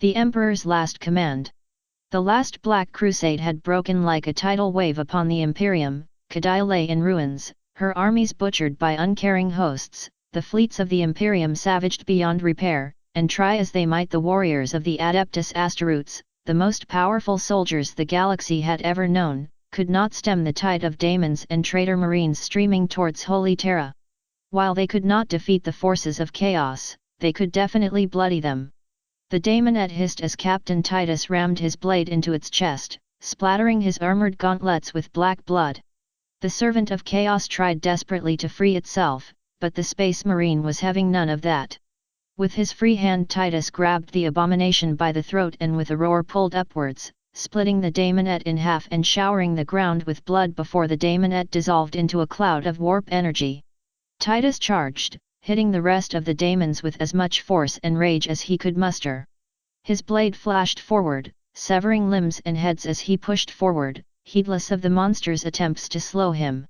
The Emperor's last command. The last Black Crusade had broken like a tidal wave upon the Imperium. Kadai lay in ruins, her armies butchered by uncaring hosts, the fleets of the Imperium savaged beyond repair, and try as they might the warriors of the Adeptus Asteroutes, the most powerful soldiers the galaxy had ever known, could not stem the tide of daemons and traitor marines streaming towards Holy Terra. While they could not defeat the forces of chaos, they could definitely bloody them. The daemonette hissed as Captain Titus rammed his blade into its chest, splattering his armored gauntlets with black blood. The servant of chaos tried desperately to free itself, but the space marine was having none of that. With his free hand Titus grabbed the abomination by the throat and with a roar pulled upwards, splitting the daemonette in half and showering the ground with blood before the daemonette dissolved into a cloud of warp energy. Titus charged, hitting the rest of the daemons with as much force and rage as he could muster. His blade flashed forward, severing limbs and heads as he pushed forward, heedless of the monster's attempts to slow him.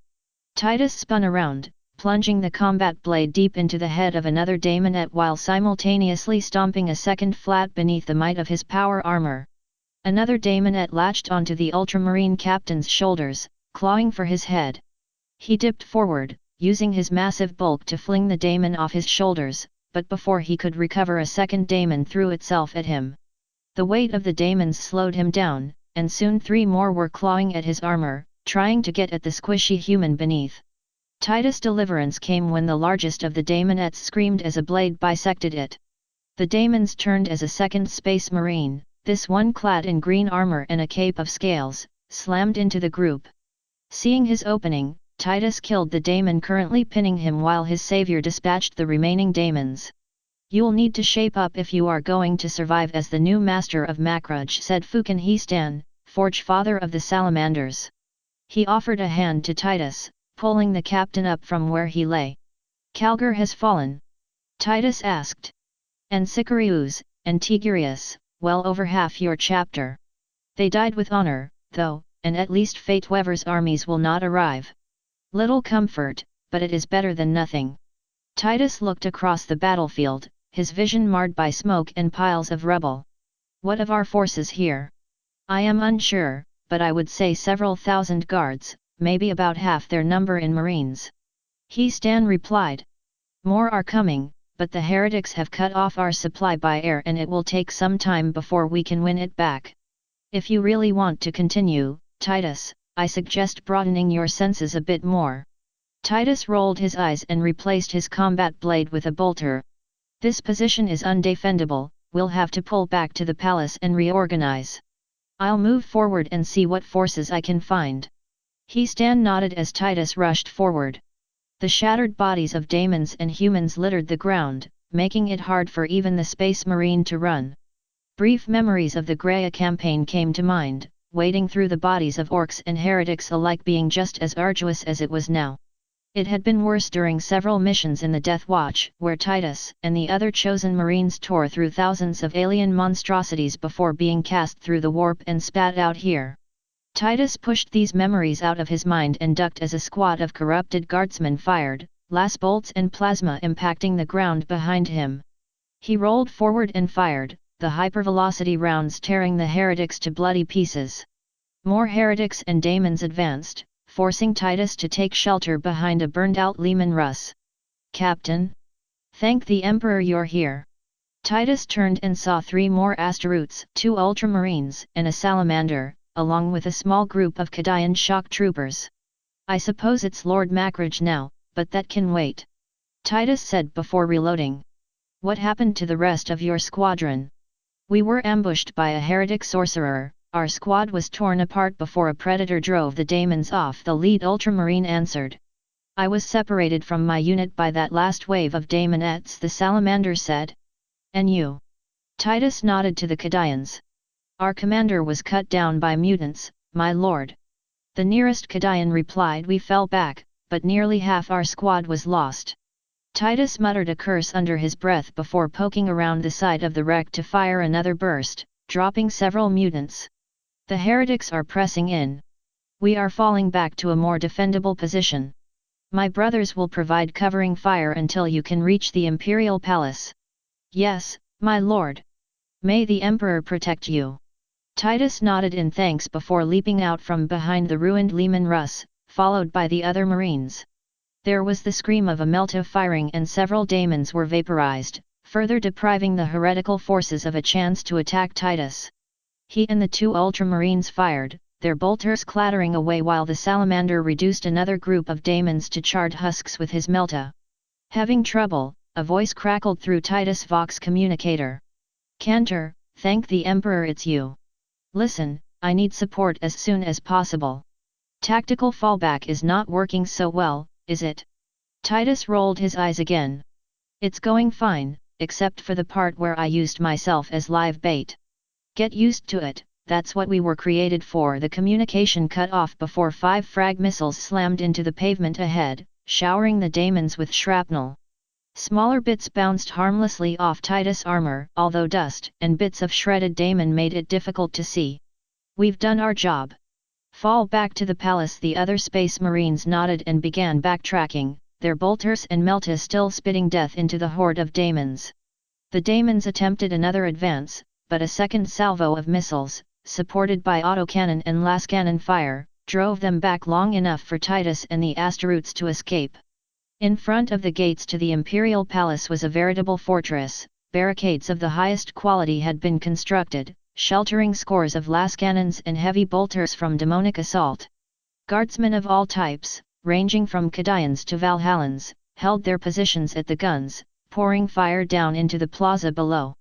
Titus spun around, plunging the combat blade deep into the head of another daemonette while simultaneously stomping a second flat beneath the might of his power armor. Another daemonette latched onto the ultramarine captain's shoulders, clawing for his head. He dipped forward, using his massive bulk to fling the daemon off his shoulders, but before he could recover a second daemon threw itself at him. The weight of the daemons slowed him down, and soon 3 more were clawing at his armor, trying to get at the squishy human beneath. Titus' deliverance came when the largest of the daemonettes screamed as a blade bisected it. The daemons turned as a second space marine, this one clad in green armor and a cape of scales, slammed into the group. Seeing his opening, Titus killed the daemon currently pinning him while his savior dispatched the remaining daemons. "You'll need to shape up if you are going to survive as the new master of Makruj," said Fukin Histan, Forge father of the Salamanders. He offered a hand to Titus, pulling the captain up from where he lay. "Calgar has fallen?" Titus asked. "And Sicarius, and Tigurius, well over half your chapter. They died with honor, though, and at least Fateweaver's armies will not arrive. Little comfort, but it is better than nothing." Titus looked across the battlefield, his vision marred by smoke and piles of rubble. "What of our forces here?" "I am unsure, but I would say several thousand guards, maybe about half their number in marines." Histan replied. "More are coming, but the heretics have cut off our supply by air and it will take some time before we can win it back. If you really want to continue, Titus, I suggest broadening your senses a bit more." Titus rolled his eyes and replaced his combat blade with a bolter. "This position is undefendable, we'll have to pull back to the palace and reorganize. I'll move forward and see what forces I can find." Histan nodded as Titus rushed forward. The shattered bodies of daemons and humans littered the ground, making it hard for even the space marine to run. Brief memories of the Greya campaign came to mind, wading through the bodies of orcs and heretics alike being just as arduous as it was now. It had been worse during several missions in the Death Watch, where Titus and the other chosen marines tore through thousands of alien monstrosities before being cast through the warp and spat out here. Titus pushed these memories out of his mind and ducked as a squad of corrupted guardsmen fired, las bolts and plasma impacting the ground behind him. He rolled forward and fired, the hypervelocity rounds tearing the heretics to bloody pieces. More heretics and daemons advanced, forcing Titus to take shelter behind a burned-out Leman Russ. "Captain? Thank the Emperor you're here." Titus turned and saw 3 more Asteroutes, 2 Ultramarines and a Salamander, along with a small group of Kadayan shock troopers. "I suppose it's Lord Makruj now, but that can wait," Titus said before reloading. "What happened to the rest of your squadron?" "We were ambushed by a heretic sorcerer. Our squad was torn apart before a predator drove the daemons off," the lead ultramarine answered. "I was separated from my unit by that last wave of daemonettes," the salamander said. "And you?" Titus nodded to the Kadayans. "Our commander was cut down by mutants, my lord." The nearest Kadayan replied. "We fell back, but nearly half our squad was lost." Titus muttered a curse under his breath before poking around the side of the wreck to fire another burst, dropping several mutants. "The heretics are pressing in. We are falling back to a more defendable position. My brothers will provide covering fire until you can reach the Imperial Palace." "Yes, my lord." May the Emperor protect you. Titus nodded in thanks before leaping out from behind the ruined Leman Russ, followed by the other marines. There was the scream of a Melta firing and several daemons were vaporized, further depriving the heretical forces of a chance to attack Titus. He and the two ultramarines fired, their bolters clattering away while the salamander reduced another group of daemons to charred husks with his Melta. Having trouble, a voice crackled through Titus' Vox communicator. Cantor, thank the Emperor it's you. Listen, I need support as soon as possible. Tactical fallback is not working so well, is it? Titus rolled his eyes again. It's going fine, except for the part where I used myself as live bait. Get used to it, that's what we were created for. The communication cut off before 5 frag missiles slammed into the pavement ahead, showering the daemons with shrapnel. Smaller bits bounced harmlessly off Titus' armor, although dust and bits of shredded daemon made it difficult to see. We've done our job. Fall back to the palace. The other space marines nodded and began backtracking, their bolters and Melta still spitting death into the horde of daemons. The daemons attempted another advance, but a second salvo of missiles, supported by autocannon and lascannon fire, drove them back long enough for Titus and the Asteroutes to escape. In front of the gates to the Imperial Palace was a veritable fortress. Barricades of the highest quality had been constructed, sheltering scores of lascannons and heavy bolters from demonic assault. Guardsmen of all types, ranging from Kadians to Valhallans, held their positions at the guns, pouring fire down into the plaza below.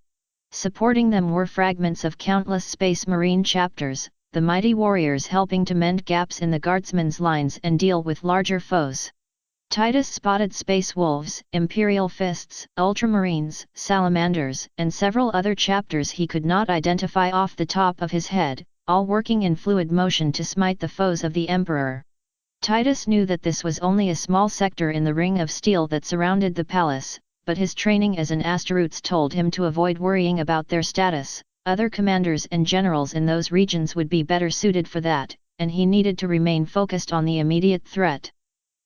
Supporting them were fragments of countless Space Marine chapters, the mighty warriors helping to mend gaps in the guardsmen's lines and deal with larger foes. Titus spotted space wolves, imperial fists, ultramarines, salamanders, and several other chapters he could not identify off the top of his head, all working in fluid motion to smite the foes of the Emperor. Titus knew that this was only a small sector in the ring of steel that surrounded the palace, but his training as an Asteroutes told him to avoid worrying about their status. Other commanders and generals in those regions would be better suited for that, and he needed to remain focused on the immediate threat.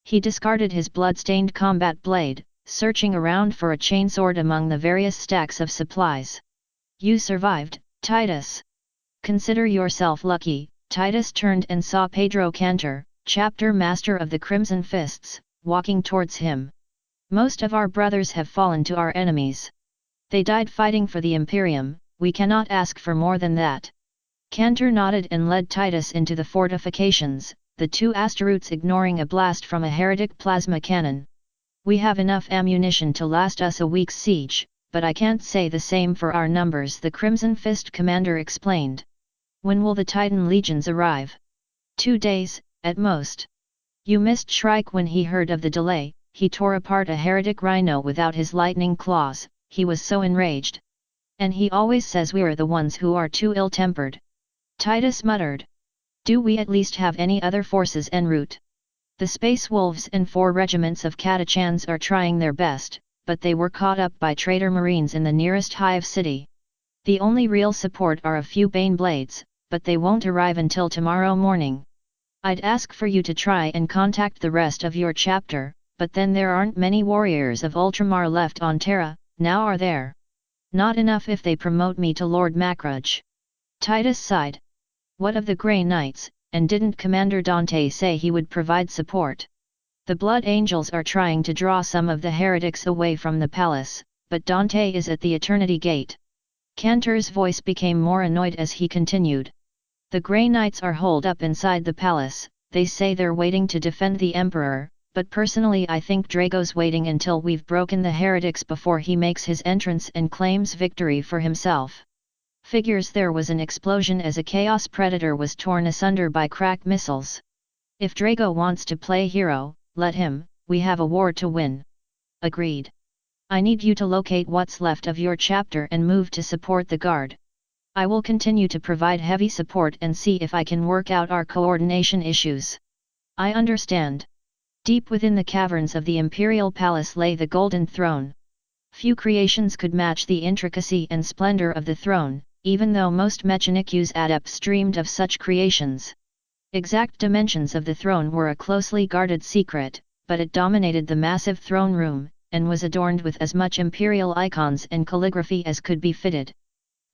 He discarded his blood-stained combat blade, searching around for a chainsword among the various stacks of supplies. You survived, Titus. Consider yourself lucky. Titus turned and saw Pedro Cantor, chapter master of the Crimson Fists, walking towards him. Most of our brothers have fallen to our enemies. They died fighting for the Imperium, we cannot ask for more than that. Cantor nodded and led Titus into the fortifications, the two Asteroutes ignoring a blast from a heretic plasma cannon. We have enough ammunition to last us a week's siege, but I can't say the same for our numbers, the Crimson Fist commander explained. When will the Titan legions arrive? 2 days, at most. You missed Shrike when he heard of the delay. He tore apart a heretic rhino without his lightning claws, he was so enraged. And he always says we're the ones who are too ill-tempered. Titus muttered. Do we at least have any other forces en route? The Space Wolves and 4 regiments of Catachans are trying their best, but they were caught up by traitor marines in the nearest hive city. The only real support are a few Bane Blades, but they won't arrive until tomorrow morning. I'd ask for you to try and contact the rest of your chapter, but then there aren't many warriors of Ultramar left on Terra, now are there? Not enough if they promote me to Lord Macrudge. Titus sighed. What of the Grey Knights, and didn't Commander Dante say he would provide support? The Blood Angels are trying to draw some of the heretics away from the palace, but Dante is at the Eternity Gate. Cantor's voice became more annoyed as he continued. The Grey Knights are holed up inside the palace, they say they're waiting to defend the Emperor, but personally I think Drago's waiting until we've broken the heretics before he makes his entrance and claims victory for himself. Figures there was an explosion as a Chaos Predator was torn asunder by cracked missiles. If Drago wants to play hero, let him, we have a war to win. Agreed. I need you to locate what's left of your chapter and move to support the guard. I will continue to provide heavy support and see if I can work out our coordination issues. I understand. Deep within the caverns of the Imperial Palace lay the Golden Throne. Few creations could match the intricacy and splendor of the throne, even though most Mechanicu's adepts dreamed of such creations. Exact dimensions of the throne were a closely guarded secret, but it dominated the massive throne room, and was adorned with as much imperial icons and calligraphy as could be fitted.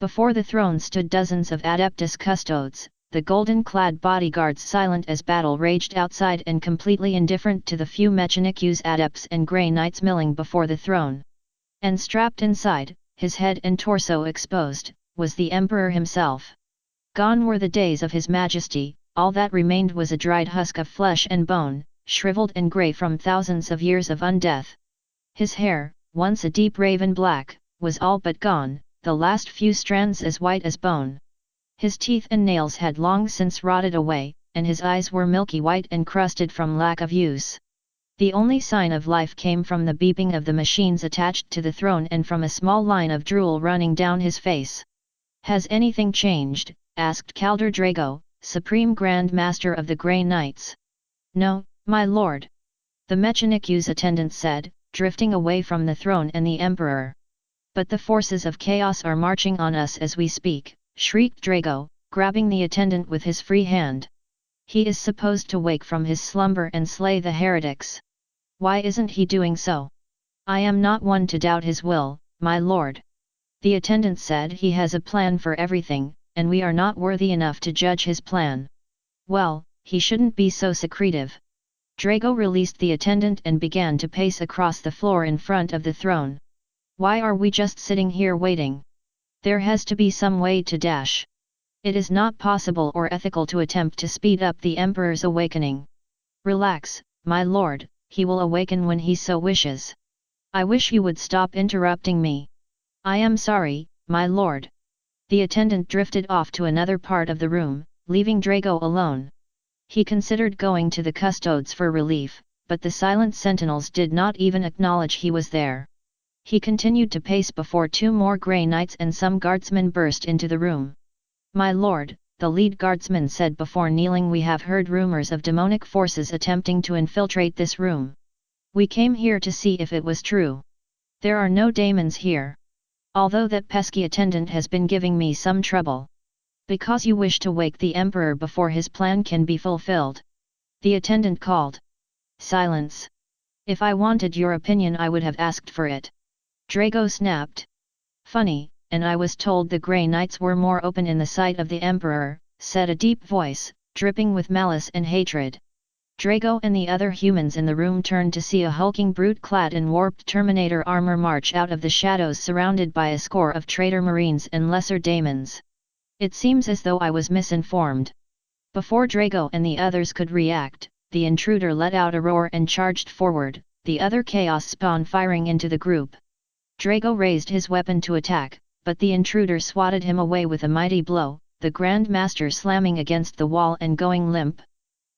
Before the throne stood dozens of Adeptus Custodes, the golden-clad bodyguards silent as battle raged outside and completely indifferent to the few Mechanicus adepts and Grey Knights milling before the throne. And strapped inside, his head and torso exposed, was the Emperor himself. Gone were the days of his majesty, all that remained was a dried husk of flesh and bone, shriveled and grey from thousands of years of undeath. His hair, once a deep raven black, was all but gone, the last few strands as white as bone. His teeth and nails had long since rotted away, and his eyes were milky white and crusted from lack of use. The only sign of life came from the beeping of the machines attached to the throne and from a small line of drool running down his face. "Has anything changed?" asked Calder Drago, Supreme Grand Master of the Grey Knights. "No, my lord," the Mechanicus attendant said, drifting away from the throne and the Emperor. "But the forces of chaos are marching on us as we speak," shrieked Drago, grabbing the attendant with his free hand. "He is supposed to wake from his slumber and slay the heretics. Why isn't he doing so?" "I am not one to doubt his will, my lord," the attendant said. "He has a plan for everything, and we are not worthy enough to judge his plan." "Well, he shouldn't be so secretive." Drago released the attendant and began to pace across the floor in front of the throne. "Why are we just sitting here waiting? There has to be some way to dash. It is not possible or ethical to attempt to speed up the Emperor's awakening." "Relax, my lord, he will awaken when he so wishes. I wish you would stop interrupting me." "I am sorry, my lord." The attendant drifted off to another part of the room, leaving Drago alone. He considered going to the custodes for relief, but the silent sentinels did not even acknowledge he was there. He continued to pace before two more Grey Knights and some guardsmen burst into the room. "My lord," the lead guardsman said before kneeling, "we have heard rumors of demonic forces attempting to infiltrate this room. We came here to see if it was true." "There are no daemons here. Although that pesky attendant has been giving me some trouble." "Because you wish to wake the Emperor before his plan can be fulfilled," the attendant called. "Silence. If I wanted your opinion I would have asked for it," Drago snapped. "Funny, and I was told the Grey Knights were more open in the sight of the Emperor," said a deep voice, dripping with malice and hatred. Drago and the other humans in the room turned to see a hulking brute clad in warped Terminator armor march out of the shadows surrounded by a score of traitor marines and lesser daemons. "It seems as though I was misinformed." Before Drago and the others could react, the intruder let out a roar and charged forward, the other Chaos Spawn firing into the group. Drago raised his weapon to attack, but the intruder swatted him away with a mighty blow, the Grand Master slamming against the wall and going limp.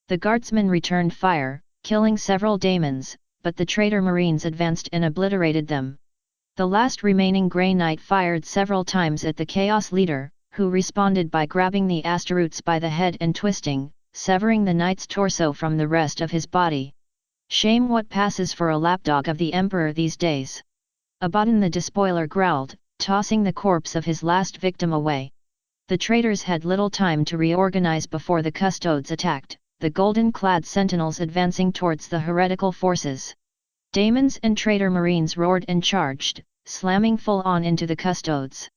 The guardsmen returned fire, killing several daemons, but the traitor marines advanced and obliterated them. The last remaining Grey Knight fired several times at the Chaos Leader, who responded by grabbing the Astaroths by the head and twisting, severing the knight's torso from the rest of his body. "Shame what passes for a lapdog of the Emperor these days." Abaddon the Despoiler growled, tossing the corpse of his last victim away. The traitors had little time to reorganize before the custodes attacked, the golden-clad sentinels advancing towards the heretical forces. Daemons and traitor marines roared and charged, slamming full-on into the custodes.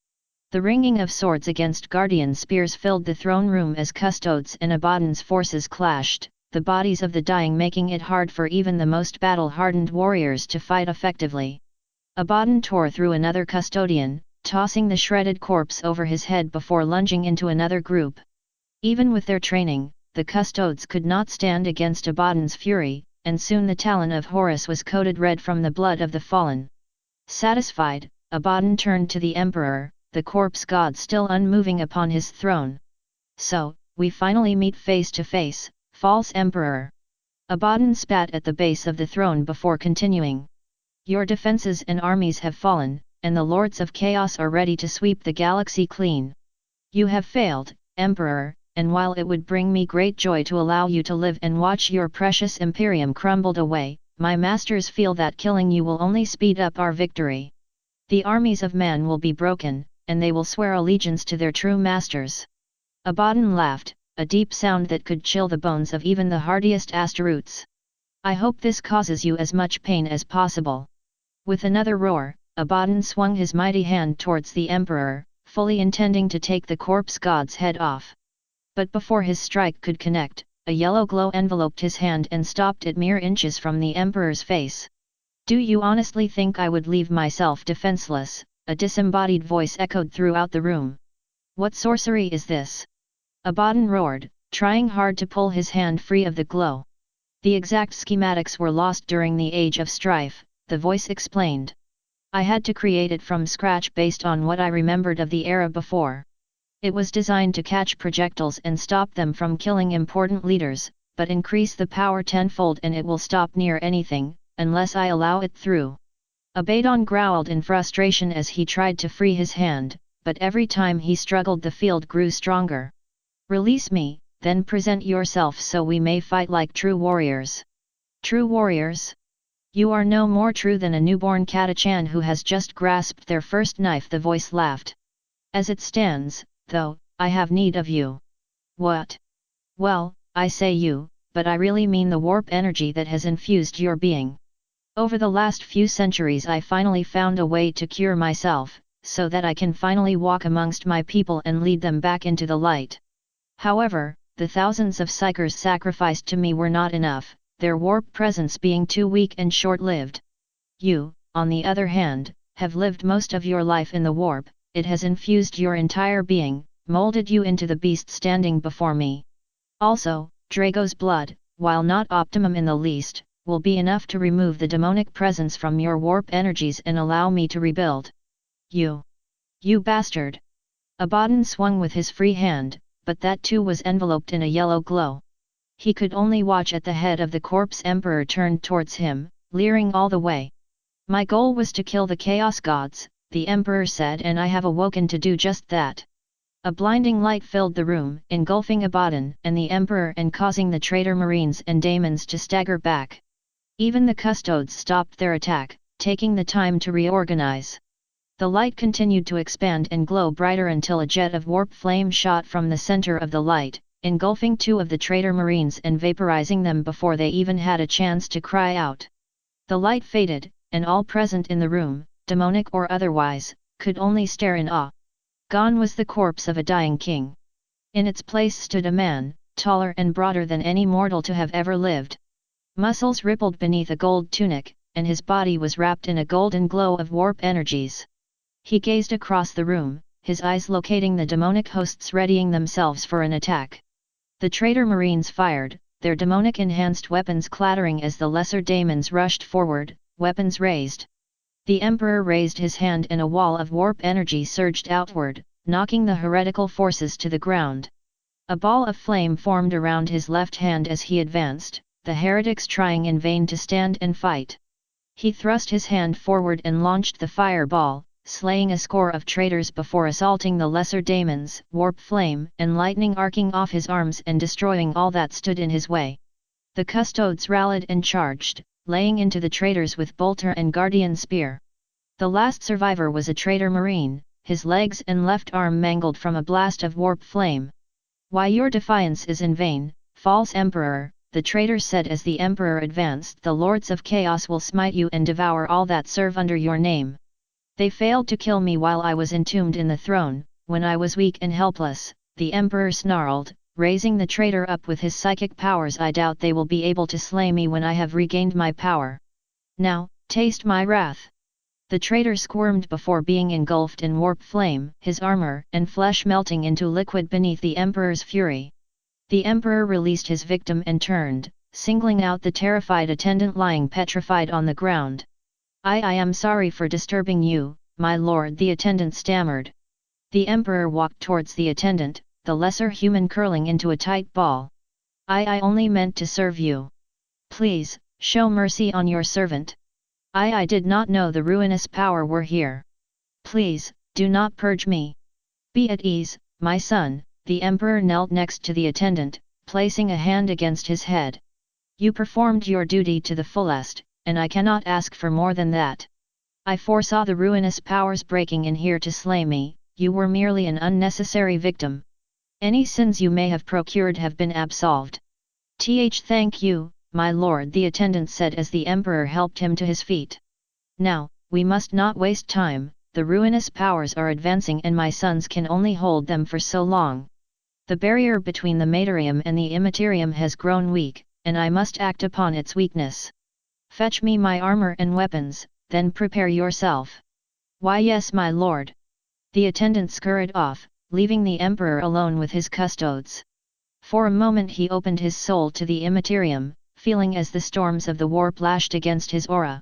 The ringing of swords against guardian spears filled the throne room as custodes and Abaddon's forces clashed, the bodies of the dying making it hard for even the most battle-hardened warriors to fight effectively. Abaddon tore through another custodian, tossing the shredded corpse over his head before lunging into another group. Even with their training, the custodes could not stand against Abaddon's fury, and soon the talon of Horus was coated red from the blood of the fallen. Satisfied, Abaddon turned to the Emperor, the corpse god still unmoving upon his throne. "So, we finally meet face to face, false Emperor." Abaddon spat at the base of the throne before continuing. "Your defenses and armies have fallen, and the Lords of Chaos are ready to sweep the galaxy clean. You have failed, Emperor, and while it would bring me great joy to allow you to live and watch your precious Imperium crumbled away, my masters feel that killing you will only speed up our victory. The armies of man will be broken, and they will swear allegiance to their true masters." Abaddon laughed, a deep sound that could chill the bones of even the hardiest Astaroths. "I hope this causes you as much pain as possible." With another roar, Abaddon swung his mighty hand towards the Emperor, fully intending to take the corpse god's head off. But before his strike could connect, a yellow glow enveloped his hand and stopped it mere inches from the emperor's face. "Do you honestly think I would leave myself defenseless?" a disembodied voice echoed throughout the room. "What sorcery is this?" Abaddon roared, trying hard to pull his hand free of the glow. "The exact schematics were lost during the Age of Strife," the voice explained. "I had to create it from scratch based on what I remembered of the era before. It was designed to catch projectiles and stop them from killing important leaders, but increase the power tenfold and it will stop near anything, unless I allow it through." Abaddon growled in frustration as he tried to free his hand, but every time he struggled the field grew stronger. "Release me, then present yourself so we may fight like true warriors." "True warriors? You are no more true than a newborn Katachan who has just grasped their first knife," the voice laughed. "As it stands, though, I have need of you." "What?" "Well, I say you, but I really mean the warp energy that has infused your being. Over the last few centuries I finally found a way to cure myself, so that I can finally walk amongst my people and lead them back into the light. However, the thousands of psychers sacrificed to me were not enough, their warp presence being too weak and short-lived. You, on the other hand, have lived most of your life in the warp, it has infused your entire being, molded you into the beast standing before me. Also, Drago's blood, while not optimum in the least, will be enough to remove the demonic presence from your warp energies and allow me to rebuild. You bastard!" Abaddon swung with his free hand, but that too was enveloped in a yellow glow. He could only watch at the head of the corpse emperor turned towards him, leering all the way. "My goal was to kill the chaos gods," the emperor said, "and I have awoken to do just that." A blinding light filled the room, engulfing Abaddon and the emperor and causing the traitor marines and daemons to stagger back. Even the custodes stopped their attack, taking the time to reorganize. The light continued to expand and glow brighter until a jet of warp flame shot from the center of the light, engulfing two of the traitor marines and vaporizing them before they even had a chance to cry out. The light faded, and all present in the room, demonic or otherwise, could only stare in awe. Gone was the corpse of a dying king. In its place stood a man, taller and broader than any mortal to have ever lived. Muscles rippled beneath a gold tunic, and his body was wrapped in a golden glow of warp energies. He gazed across the room, his eyes locating the demonic hosts readying themselves for an attack. The traitor marines fired, their demonic-enhanced weapons clattering as the lesser daemons rushed forward, weapons raised. The emperor raised his hand and a wall of warp energy surged outward, knocking the heretical forces to the ground. A ball of flame formed around his left hand as he advanced, the heretics trying in vain to stand and fight. He thrust his hand forward and launched the fireball, slaying a score of traitors before assaulting the lesser daemons, warp flame and lightning arcing off his arms and destroying all that stood in his way. The custodes rallied and charged, laying into the traitors with bolter and guardian spear. The last survivor was a traitor marine, his legs and left arm mangled from a blast of warp flame. "Why, your defiance is in vain, false emperor," the traitor said as the emperor advanced. "The lords of chaos will smite you and devour all that serve under your name. They failed to kill me while I was entombed in the throne, when I was weak and helpless," the emperor snarled, raising the traitor up with his psychic powers. "I doubt they will be able to slay me when I have regained my power. Now, taste my wrath." The traitor squirmed before being engulfed in warp flame, his armor and flesh melting into liquid beneath the emperor's fury. The emperor released his victim and turned, singling out the terrified attendant lying petrified on the ground. I am sorry for disturbing you, my lord," the attendant stammered. The emperor walked towards the attendant, the lesser human curling into a tight ball. I only meant to serve you. Please, show mercy on your servant. I did not know the ruinous power were here. Please, do not purge me. Be at ease, my son." The emperor knelt next to the attendant, placing a hand against his head. "You performed your duty to the fullest, and I cannot ask for more than that. I foresaw the ruinous powers breaking in here to slay me, you were merely an unnecessary victim. Any sins you may have procured have been absolved." Thank you, my lord," the attendant said as the emperor helped him to his feet. "Now, we must not waste time, the ruinous powers are advancing and my sons can only hold them for so long. The barrier between the materium and the immaterium has grown weak, and I must act upon its weakness. Fetch me my armor and weapons, then prepare yourself. Why yes my lord. The attendant scurried off, leaving the emperor alone with his custodes. For a moment he opened his soul to the immaterium, feeling as the storms of the warp lashed against his aura.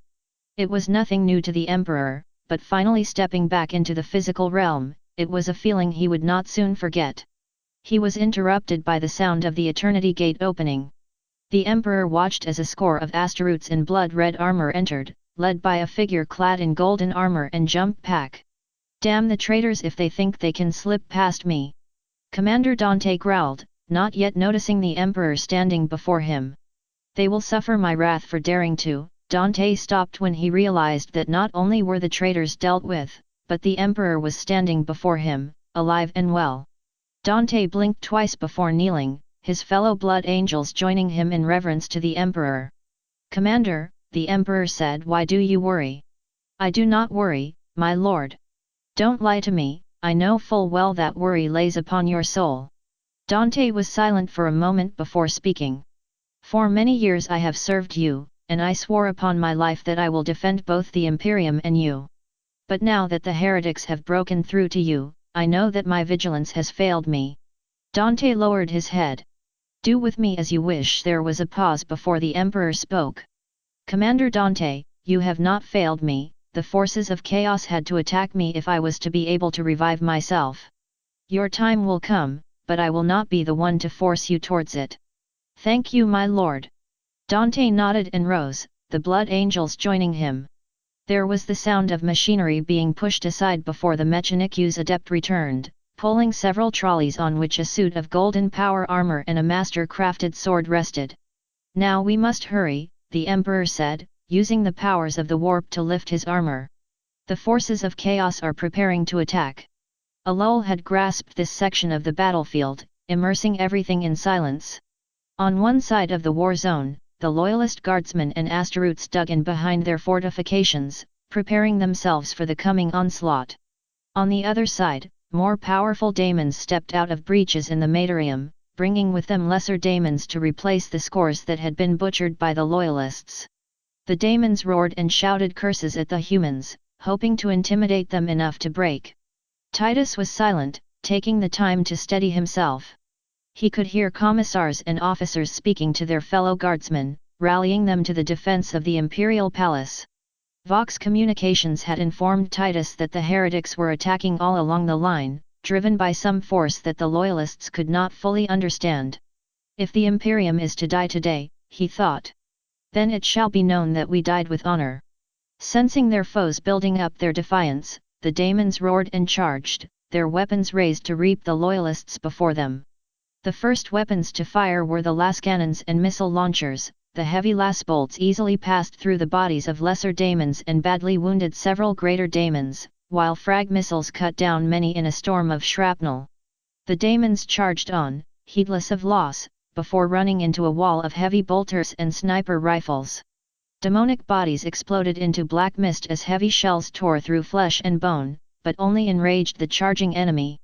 It was nothing new to the emperor, but finally stepping back into the physical realm, it was a feeling he would not soon forget. He was interrupted by the sound of the Eternity Gate opening. The emperor watched as a score of Astaroths in blood-red armor entered, led by a figure clad in golden armor and jump pack. Damn the traitors if they think they can slip past me! Commander Dante growled, not yet noticing the emperor standing before him. They will suffer my wrath for daring to. Dante stopped when he realized that not only were the traitors dealt with, but the emperor was standing before him, alive and well. Dante blinked twice before kneeling, his fellow blood angels joining him in reverence to the emperor. Commander, the emperor said, why do you worry? I do not worry, my lord. Don't lie to me, I know full well that worry lays upon your soul. Dante was silent for a moment before speaking. For many years I have served you, and I swore upon my life that I will defend both the Imperium and you. But now that the heretics have broken through to you, I know that my vigilance has failed me. Dante lowered his head. Do with me as you wish. There was a pause before the emperor spoke. Commander Dante, you have not failed me, the forces of chaos had to attack me if I was to be able to revive myself. Your time will come, but I will not be the one to force you towards it. Thank you my lord. Dante nodded and rose, the blood angels joining him. There was the sound of machinery being pushed aside before the Mechanicus adept returned, pulling several trolleys on which a suit of golden power armor and a master-crafted sword rested. Now we must hurry, the emperor said, using the powers of the warp to lift his armor. The forces of chaos are preparing to attack. A lull had grasped this section of the battlefield, immersing everything in silence. On one side of the war zone, the loyalist guardsmen and Astaroths dug in behind their fortifications, preparing themselves for the coming onslaught. On the other side, more powerful daemons stepped out of breaches in the materium, bringing with them lesser daemons to replace the scores that had been butchered by the loyalists. The daemons roared and shouted curses at the humans, hoping to intimidate them enough to break. Titus was silent, taking the time to steady himself. He could hear commissars and officers speaking to their fellow guardsmen, rallying them to the defense of the imperial palace. Vox Communications had informed Titus that the heretics were attacking all along the line, driven by some force that the loyalists could not fully understand. If the Imperium is to die today, he thought, then it shall be known that we died with honor. Sensing their foes building up their defiance, the daemons roared and charged, their weapons raised to reap the loyalists before them. The first weapons to fire were the las cannons and missile launchers. The heavy las bolts easily passed through the bodies of lesser daemons and badly wounded several greater daemons, while frag missiles cut down many in a storm of shrapnel. The daemons charged on, heedless of loss, before running into a wall of heavy bolters and sniper rifles. Demonic bodies exploded into black mist as heavy shells tore through flesh and bone, but only enraged the charging enemy.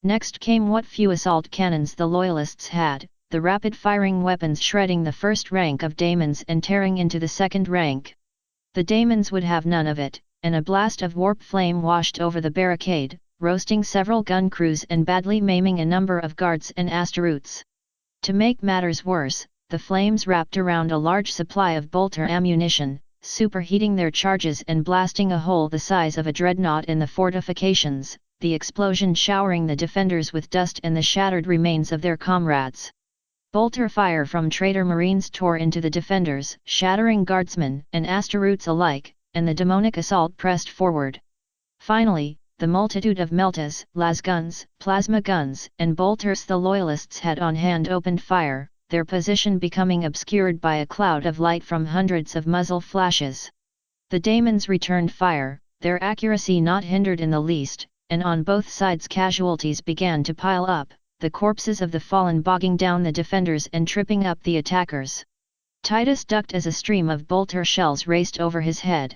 Next came what few assault cannons the loyalists had, the rapid-firing weapons shredding the first rank of daemons and tearing into the second rank. The daemons would have none of it, and a blast of warp flame washed over the barricade, roasting several gun crews and badly maiming a number of guards and Astaroths. To make matters worse, the flames wrapped around a large supply of bolter ammunition, superheating their charges and blasting a hole the size of a dreadnought in the fortifications, the explosion showering the defenders with dust and the shattered remains of their comrades. Bolter fire from traitor marines tore into the defenders, shattering guardsmen and Astaroths alike, and the demonic assault pressed forward. Finally, the multitude of meltas, las guns, plasma guns, and bolters the loyalists had on hand opened fire, their position becoming obscured by a cloud of light from hundreds of muzzle flashes. The daemons returned fire, their accuracy not hindered in the least, and on both sides casualties began to pile up, the corpses of the fallen bogging down the defenders and tripping up the attackers. Titus ducked as a stream of bolter shells raced over his head.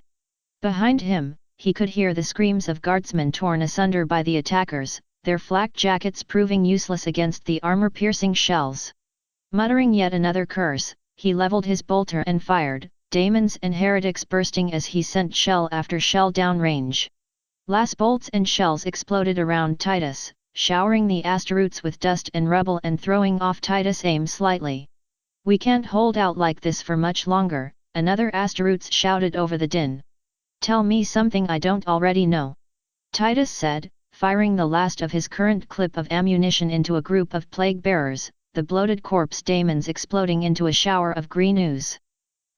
Behind him, he could hear the screams of guardsmen torn asunder by the attackers, their flak jackets proving useless against the armor-piercing shells. Muttering yet another curse, he leveled his bolter and fired, daemons and heretics bursting as he sent shell after shell downrange. Las bolts and shells exploded around Titus, showering the asteroids with dust and rubble and throwing off Titus' aim slightly. "We can't hold out like this for much longer," another asteroid shouted over the din. "Tell me something I don't already know," Titus said, firing the last of his current clip of ammunition into a group of plague-bearers, the bloated corpse daemons exploding into a shower of green ooze.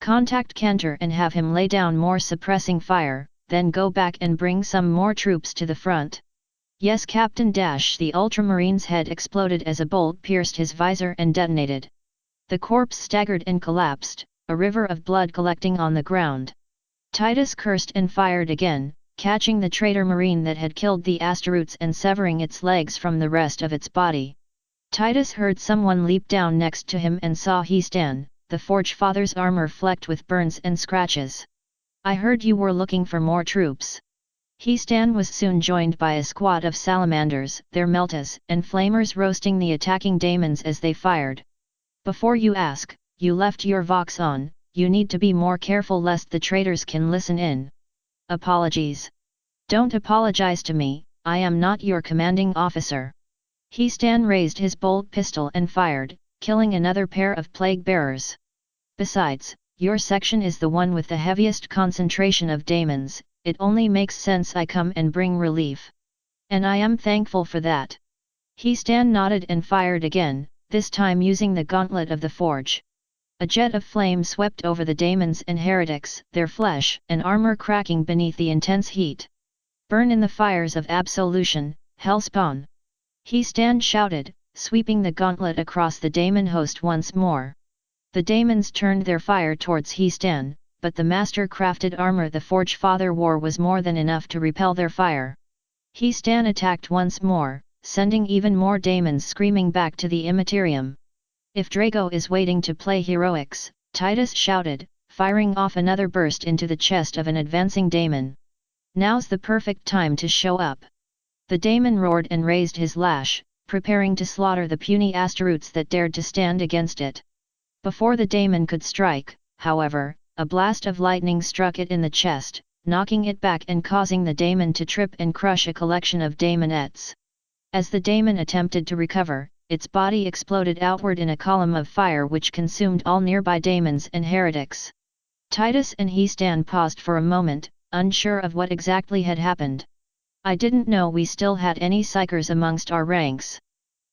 "Contact Cantor and have him lay down more suppressing fire, then go back and bring some more troops to the front." "Yes, Captain." The Ultramarine's head exploded as a bolt pierced his visor and detonated. The corpse staggered and collapsed, a river of blood collecting on the ground. Titus cursed and fired again, catching the traitor marine that had killed the asteroids and severing its legs from the rest of its body. Titus heard someone leap down next to him and saw Histan, the Forge Father's armor flecked with burns and scratches. "I heard you were looking for more troops." Histan was soon joined by a squad of salamanders, their meltas and flamers roasting the attacking daemons as they fired. "Before you ask, you left your vox on, you need to be more careful lest the traitors can listen in." "Apologies." "Don't apologize to me, I am not your commanding officer." Histan raised his bolt pistol and fired, killing another pair of plague-bearers. "Besides, your section is the one with the heaviest concentration of daemons, it only makes sense I come and bring relief. And I am thankful for that." Histan nodded and fired again, this time using the gauntlet of the forge. A jet of flame swept over the daemons and heretics, their flesh and armor cracking beneath the intense heat. "Burn in the fires of absolution, hellspawn!" Histan shouted, sweeping the gauntlet across the daemon host once more. The daemons turned their fire towards Histan, but the master-crafted armor the Forge Father wore was more than enough to repel their fire. Histan attacked once more, sending even more daemons screaming back to the immaterium. "If Drago is waiting to play heroics," Titus shouted, firing off another burst into the chest of an advancing daemon. "Now's the perfect time to show up." The daemon roared and raised his lash, preparing to slaughter the puny asteroids that dared to stand against it. Before the daemon could strike, however, a blast of lightning struck it in the chest, knocking it back and causing the daemon to trip and crush a collection of daemonettes. As the daemon attempted to recover, its body exploded outward in a column of fire which consumed all nearby daemons and heretics. Titus and Histan paused for a moment, unsure of what exactly had happened. "I didn't know we still had any psychers amongst our ranks,"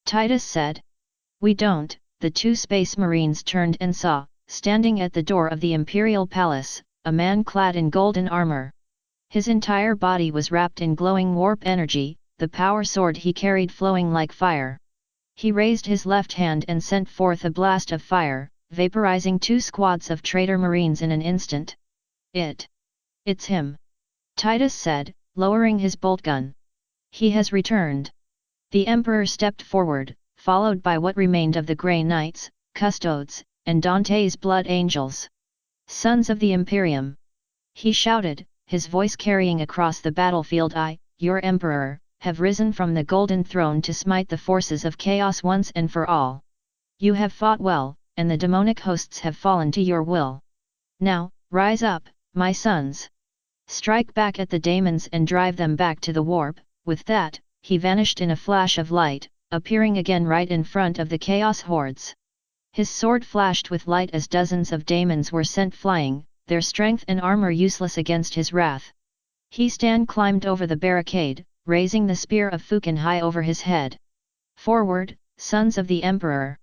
Titus said. "We don't," the two space marines turned and saw, standing at the door of the Imperial Palace, a man clad in golden armor. His entire body was wrapped in glowing warp energy, the power sword he carried flowing like fire. He raised his left hand and sent forth a blast of fire, vaporizing two squads of traitor marines in an instant. It's him," Titus said, lowering his bolt gun. "He has returned." The Emperor stepped forward, followed by what remained of the Grey Knights, Custodes, and Dante's Blood Angels. "Sons of the Imperium!" he shouted, his voice carrying across the battlefield. "I, your Emperor, have risen from the Golden Throne to smite the forces of chaos once and for all. You have fought well, and the demonic hosts have fallen to your will. Now, rise up, my sons! Strike back at the daemons and drive them back to the warp." With that, he vanished in a flash of light, appearing again right in front of the chaos hordes. His sword flashed with light as dozens of daemons were sent flying, their strength and armor useless against his wrath. Histan climbed over the barricade, raising the spear of Fukin high over his head. "Forward, sons of the Emperor!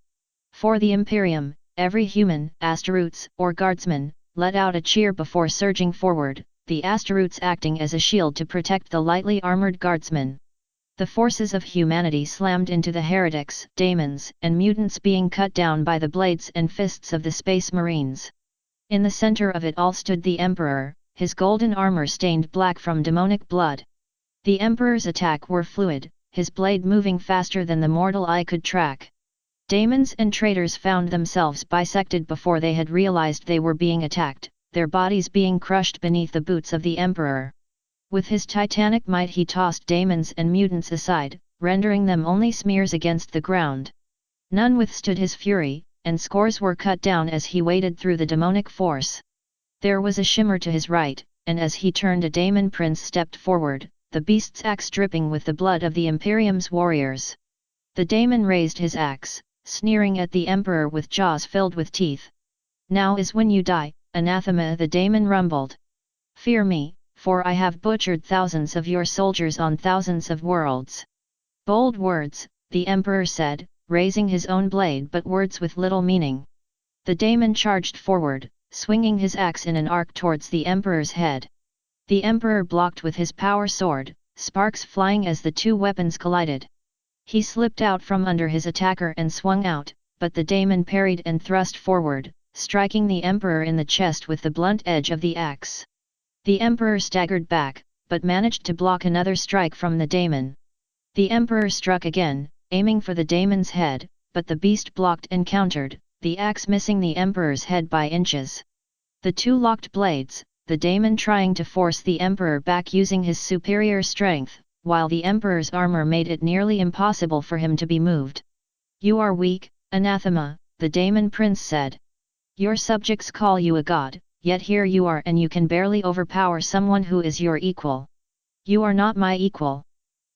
For the Imperium!" Every human, asteroids, or guardsman, let out a cheer before surging forward, the asteroids acting as a shield to protect the lightly armored guardsmen. The forces of humanity slammed into the heretics, daemons, and mutants being cut down by the blades and fists of the space marines. In the center of it all stood the Emperor, his golden armor stained black from demonic blood. The Emperor's attack were fluid, his blade moving faster than the mortal eye could track. Daemons and traitors found themselves bisected before they had realized they were being attacked, their bodies being crushed beneath the boots of the Emperor. With his titanic might he tossed daemons and mutants aside, rendering them only smears against the ground. None withstood his fury, and scores were cut down as he waded through the demonic force. There was a shimmer to his right, and as he turned a daemon prince stepped forward, the beast's axe dripping with the blood of the Imperium's warriors. The daemon raised his axe, sneering at the emperor with jaws filled with teeth. "Now is when you die, anathema," the daemon rumbled. "Fear me, for I have butchered thousands of your soldiers on thousands of worlds." Bold words, the emperor said, raising his own blade, but words with little meaning. The daemon charged forward, swinging his axe in an arc towards the emperor's head. The emperor blocked with his power sword, sparks flying as the two weapons collided. He slipped out from under his attacker and swung out, but the daemon parried and thrust forward, striking the emperor in the chest with the blunt edge of the axe. The emperor staggered back, but managed to block another strike from the daemon. The emperor struck again, aiming for the daemon's head, but the beast blocked and countered, the axe missing the emperor's head by inches. The two locked blades, the daemon trying to force the emperor back using his superior strength, while the emperor's armor made it nearly impossible for him to be moved. "You are weak, anathema," the daemon prince said. "Your subjects call you a god, yet here you are and you can barely overpower someone who is your equal. You are not my equal."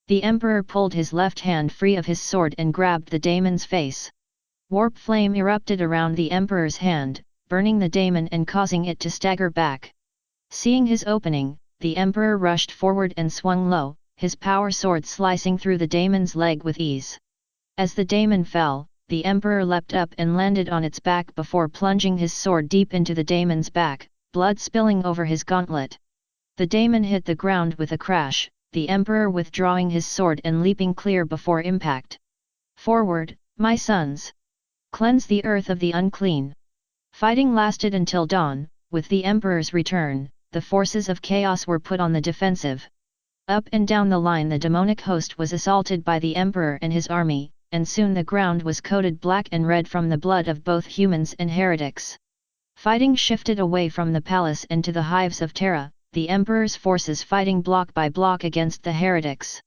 The emperor pulled his left hand free of his sword and grabbed the daemon's face. Warp flame erupted around the emperor's hand, burning the daemon and causing it to stagger back. Seeing his opening, the emperor rushed forward and swung low, his power sword slicing through the daemon's leg with ease. As the daemon fell, the emperor leapt up and landed on its back before plunging his sword deep into the daemon's back, blood spilling over his gauntlet. The daemon hit the ground with a crash, the emperor withdrawing his sword and leaping clear before impact. "Forward, my sons! Cleanse the earth of the unclean!" Fighting lasted until dawn. With the emperor's return, the forces of chaos were put on the defensive. Up and down the line the demonic host was assaulted by the emperor and his army, and soon the ground was coated black and red from the blood of both humans and heretics. Fighting shifted away from the palace and to the hives of Terra, the emperor's forces fighting block by block against the heretics.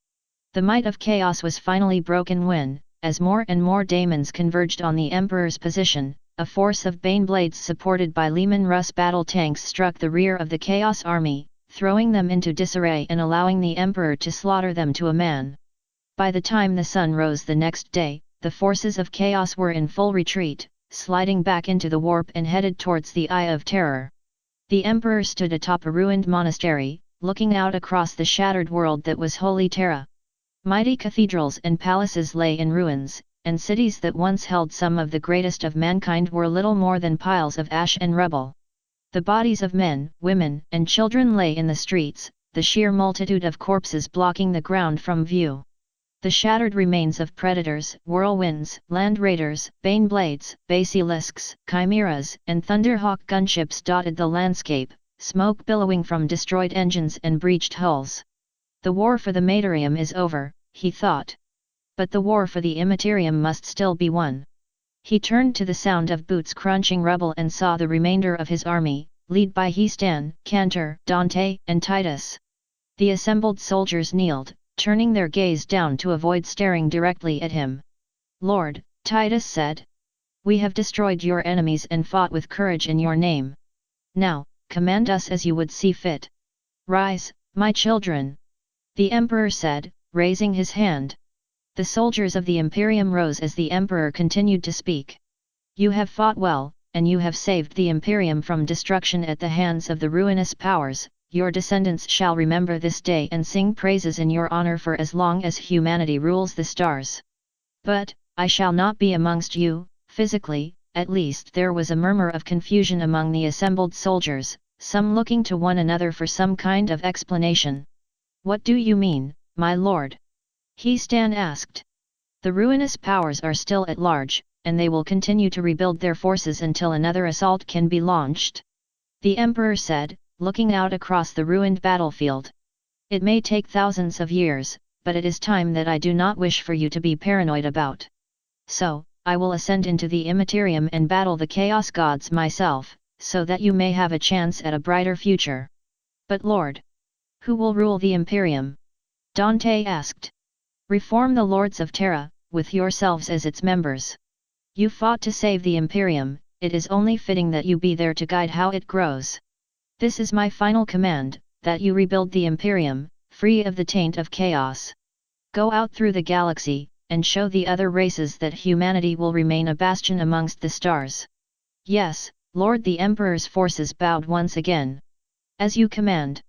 The might of chaos was finally broken when, as more and more daemons converged on the emperor's position, a force of Baneblades supported by Leman Russ battle tanks struck the rear of the Chaos Army, throwing them into disarray and allowing the Emperor to slaughter them to a man. By the time the sun rose the next day, the forces of Chaos were in full retreat, sliding back into the warp and headed towards the Eye of Terror. The Emperor stood atop a ruined monastery, looking out across the shattered world that was Holy Terra. Mighty cathedrals and palaces lay in ruins, and cities that once held some of the greatest of mankind were little more than piles of ash and rubble. The bodies of men, women, and children lay in the streets, the sheer multitude of corpses blocking the ground from view. The shattered remains of predators, whirlwinds, land raiders, baneblades, basilisks, chimeras, and thunderhawk gunships dotted the landscape, smoke billowing from destroyed engines and breached hulls. The war for the Materium is over, he thought. But the war for the Immaterium must still be won. He turned to the sound of boots crunching rubble and saw the remainder of his army, led by Histan, Cantor, Dante, and Titus. The assembled soldiers kneeled, turning their gaze down to avoid staring directly at him. "Lord," Titus said, "we have destroyed your enemies and fought with courage in your name. Now, command us as you would see fit. Rise, my children." The Emperor said, raising his hand. The soldiers of the Imperium rose as the Emperor continued to speak. "You have fought well, and you have saved the Imperium from destruction at the hands of the ruinous powers. Your descendants shall remember this day and sing praises in your honor for as long as humanity rules the stars. But, I shall not be amongst you, physically." At least there was a murmur of confusion among the assembled soldiers, some looking to one another for some kind of explanation. "What do you mean, my lord?" Histan asked. "The ruinous powers are still at large, and they will continue to rebuild their forces until another assault can be launched," the Emperor said, looking out across the ruined battlefield. "It may take thousands of years, but it is time that I do not wish for you to be paranoid about. So, I will ascend into the Immaterium and battle the Chaos Gods myself, so that you may have a chance at a brighter future." "But Lord, Who will rule the Imperium? Dante asked. Reform the Lords of Terra, with yourselves as its members. You fought to save the Imperium, it is only fitting that you be there to guide how it grows. This is my final command, that you rebuild the Imperium, free of the taint of chaos. Go out through the galaxy, and show the other races that humanity will remain a bastion amongst the stars. Yes, Lord. The Emperor's forces bowed once again. As you command.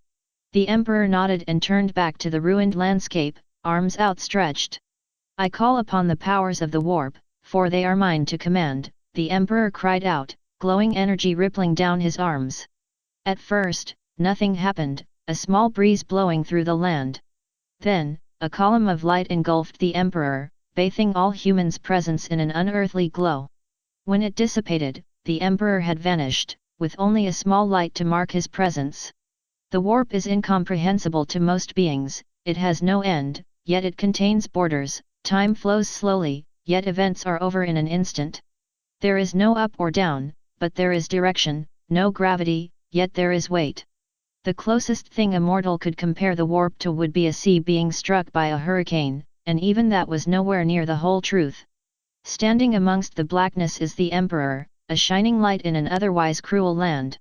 The Emperor nodded and turned back to the ruined landscape, arms outstretched. I call upon the powers of the warp, for they are mine to command, the Emperor cried out, glowing energy rippling down his arms. At first, nothing happened, a small breeze blowing through the land. Then, a column of light engulfed the Emperor, bathing all humans' presence in an unearthly glow. When it dissipated, the Emperor had vanished, with only a small light to mark his presence. The warp is incomprehensible to most beings, it has no end, yet it contains borders, time flows slowly, yet events are over in an instant. There is no up or down, but there is direction, no gravity, yet there is weight. The closest thing a mortal could compare the warp to would be a sea being struck by a hurricane, and even that was nowhere near the whole truth. Standing amongst the blackness is the Emperor, a shining light in an otherwise cruel land.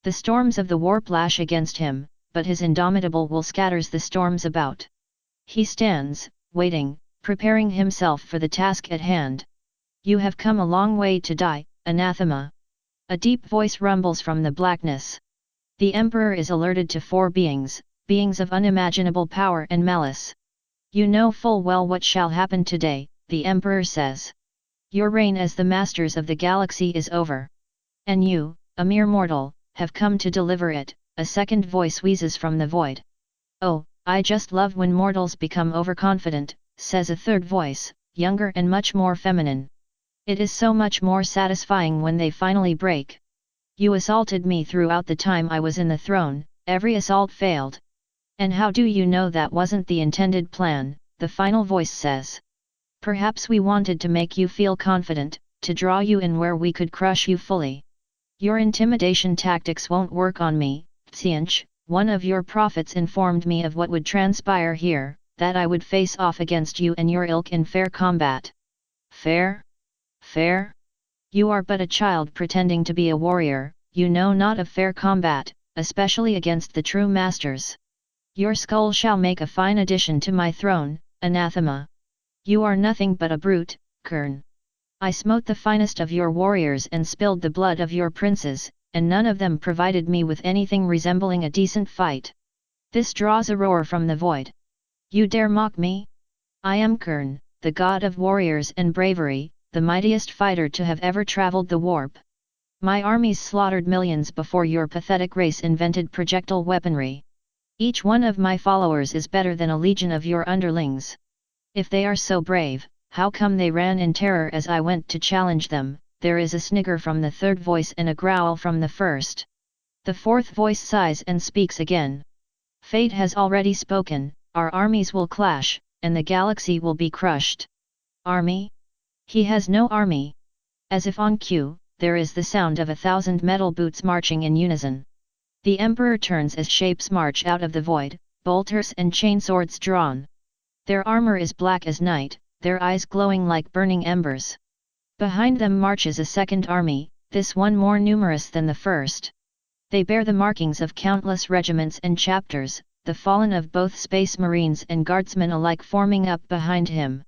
The storms of the warp lash against him, but his indomitable will scatters the storms about. He stands, waiting, preparing himself for the task at hand. You have come a long way to die, anathema. A deep voice rumbles from the blackness. The Emperor is alerted to four beings, beings of unimaginable power and malice. You know full well what shall happen today, the Emperor says. Your reign as the masters of the galaxy is over. And you, a mere mortal, have come to deliver it, a second voice wheezes from the void. Oh, I just love when mortals become overconfident, says a third voice, younger and much more feminine. It is so much more satisfying when they finally break. You assaulted me throughout the time I was in the throne, every assault failed. And how do you know that wasn't the intended plan, the final voice says. Perhaps we wanted to make you feel confident, to draw you in where we could crush you fully. Your intimidation tactics won't work on me, Tsianch. One of your prophets informed me of what would transpire here, that I would face off against you and your ilk in fair combat. Fair? Fair? You are but a child pretending to be a warrior, you know not of fair combat, especially against the true masters. Your skull shall make a fine addition to my throne, anathema. You are nothing but a brute, kern. I smote the finest of your warriors and spilled the blood of your princes, and none of them provided me with anything resembling a decent fight. This draws a roar from the void. You dare mock me? I am Kern, the god of warriors and bravery, the mightiest fighter to have ever traveled the warp. My armies slaughtered millions before your pathetic race invented projectile weaponry. Each one of my followers is better than a legion of your underlings. If they are so brave, how come they ran in terror as I went to challenge them? There is a snigger from the third voice and a growl from the first. The fourth voice sighs and speaks again. Fate has already spoken, our armies will clash, and the galaxy will be crushed. Army? He has no army. As if on cue, there is the sound of 1,000 metal boots marching in unison. The Emperor turns as shapes march out of the void, bolters and chainswords drawn. Their armor is black as night, their eyes glowing like burning embers. Behind them marches a second army, this one more numerous than the first. They bear the markings of countless regiments and chapters, the fallen of both space marines and guardsmen alike forming up behind him.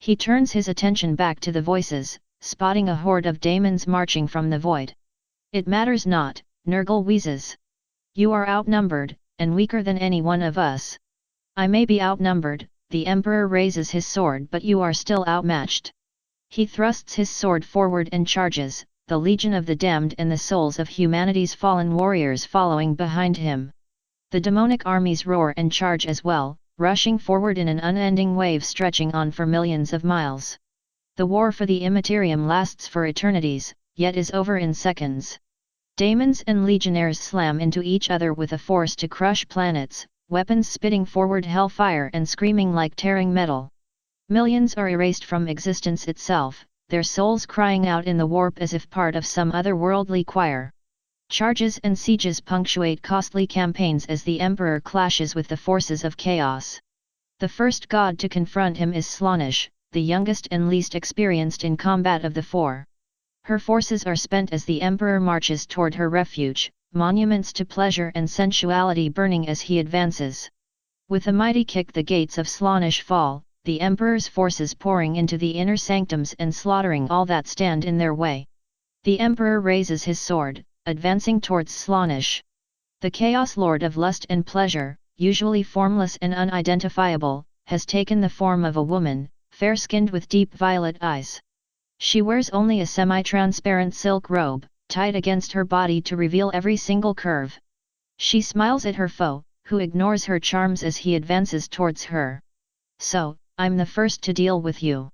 He turns his attention back to the voices, spotting a horde of daemons marching from the void. It matters not, Nurgle wheezes. You are outnumbered, and weaker than any one of us. I may be outnumbered, the Emperor raises his sword, but you are still outmatched. He thrusts his sword forward and charges, the legion of the damned and the souls of humanity's fallen warriors following behind him. The demonic armies roar and charge as well, rushing forward in an unending wave stretching on for millions of miles. The war for the Immaterium lasts for eternities, yet is over in seconds. Daemons and legionnaires slam into each other with a force to crush planets, weapons spitting forward hellfire and screaming like tearing metal. Millions are erased from existence itself, their souls crying out in the warp as if part of some otherworldly choir. Charges and sieges punctuate costly campaigns as the Emperor clashes with the forces of chaos. The first god to confront him is Slaanesh, the youngest and least experienced in combat of the four. Her forces are spent as the Emperor marches toward her refuge, monuments to pleasure and sensuality burning as he advances. With a mighty kick the gates of Slaanesh fall, the Emperor's forces pouring into the inner sanctums and slaughtering all that stand in their way. The Emperor raises his sword, advancing towards Slaanesh. The Chaos Lord of lust and pleasure, usually formless and unidentifiable, has taken the form of a woman, fair-skinned with deep violet eyes. She wears only a semi-transparent silk robe, tied against her body to reveal every single curve. She smiles at her foe, who ignores her charms as he advances towards her. "So, I'm the first to deal with you,"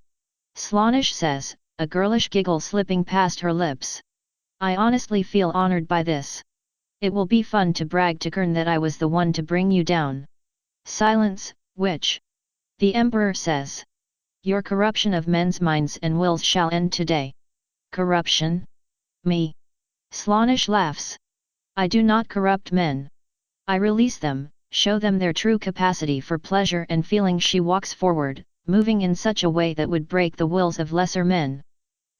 Slaanesh says, a girlish giggle slipping past her lips. "I honestly feel honored by this. It will be fun to brag to Kern that I was the one to bring you down." "Silence, witch," the Emperor says. "Your corruption of men's minds and wills shall end today." "Corruption? Me?" Slaanesh laughs. "I do not corrupt men. I release them, show them their true capacity for pleasure and feeling." She walks forward, moving in such a way that would break the wills of lesser men.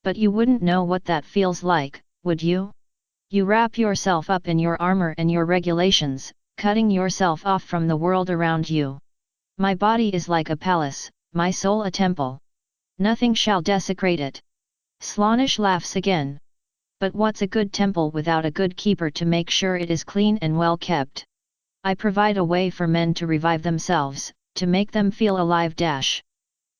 "But you wouldn't know what that feels like, would you? You wrap yourself up in your armor and your regulations, cutting yourself off from the world around you. My body is like a palace, my soul a temple. Nothing shall desecrate it." Slaanesh laughs again. "But what's a good temple without a good keeper to make sure it is clean and well kept? I provide a way for men to revive themselves, to make them feel alive.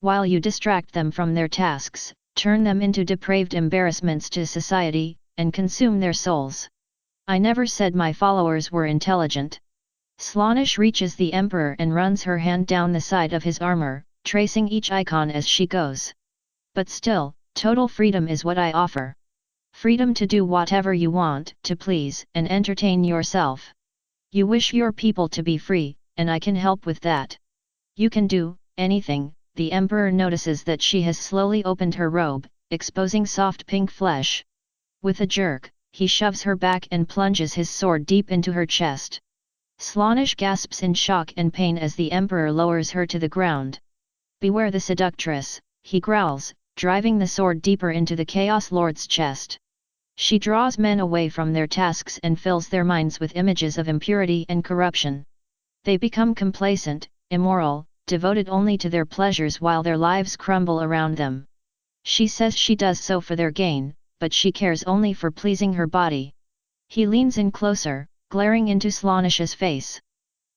While you distract them from their tasks, turn them into depraved embarrassments to society, and consume their souls. I never said my followers were intelligent." Slaanesh reaches the Emperor and runs her hand down the side of his armor, tracing each icon as she goes. "But still, total freedom is what I offer. Freedom to do whatever you want, to please and entertain yourself. You wish your people to be free, and I can help with that. You can do anything." The Emperor notices that she has slowly opened her robe, exposing soft pink flesh. With a jerk, he shoves her back and plunges his sword deep into her chest. Slaanesh gasps in shock and pain as the Emperor lowers her to the ground. "Beware the seductress," he growls, driving the sword deeper into the Chaos Lord's chest. She draws men away from their tasks and fills their minds with images of impurity and corruption. They become complacent, immoral, devoted only to their pleasures while their lives crumble around them. She says she does so for their gain, but she cares only for pleasing her body. He leans in closer, glaring into Slaanesh's face.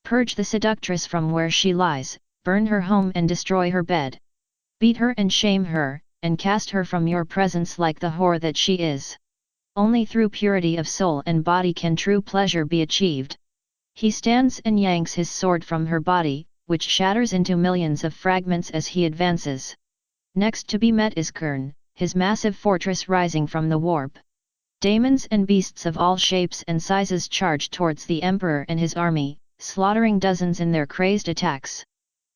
"Purge the seductress from where she lies, burn her home and destroy her bed. Beat her and shame her, and cast her from your presence like the whore that she is. Only through purity of soul and body can true pleasure be achieved." He stands and yanks his sword from her body, which shatters into millions of fragments as he advances. Next to be met is Kern, his massive fortress rising from the warp. Daemons and beasts of all shapes and sizes charge towards the Emperor and his army, slaughtering dozens in their crazed attacks.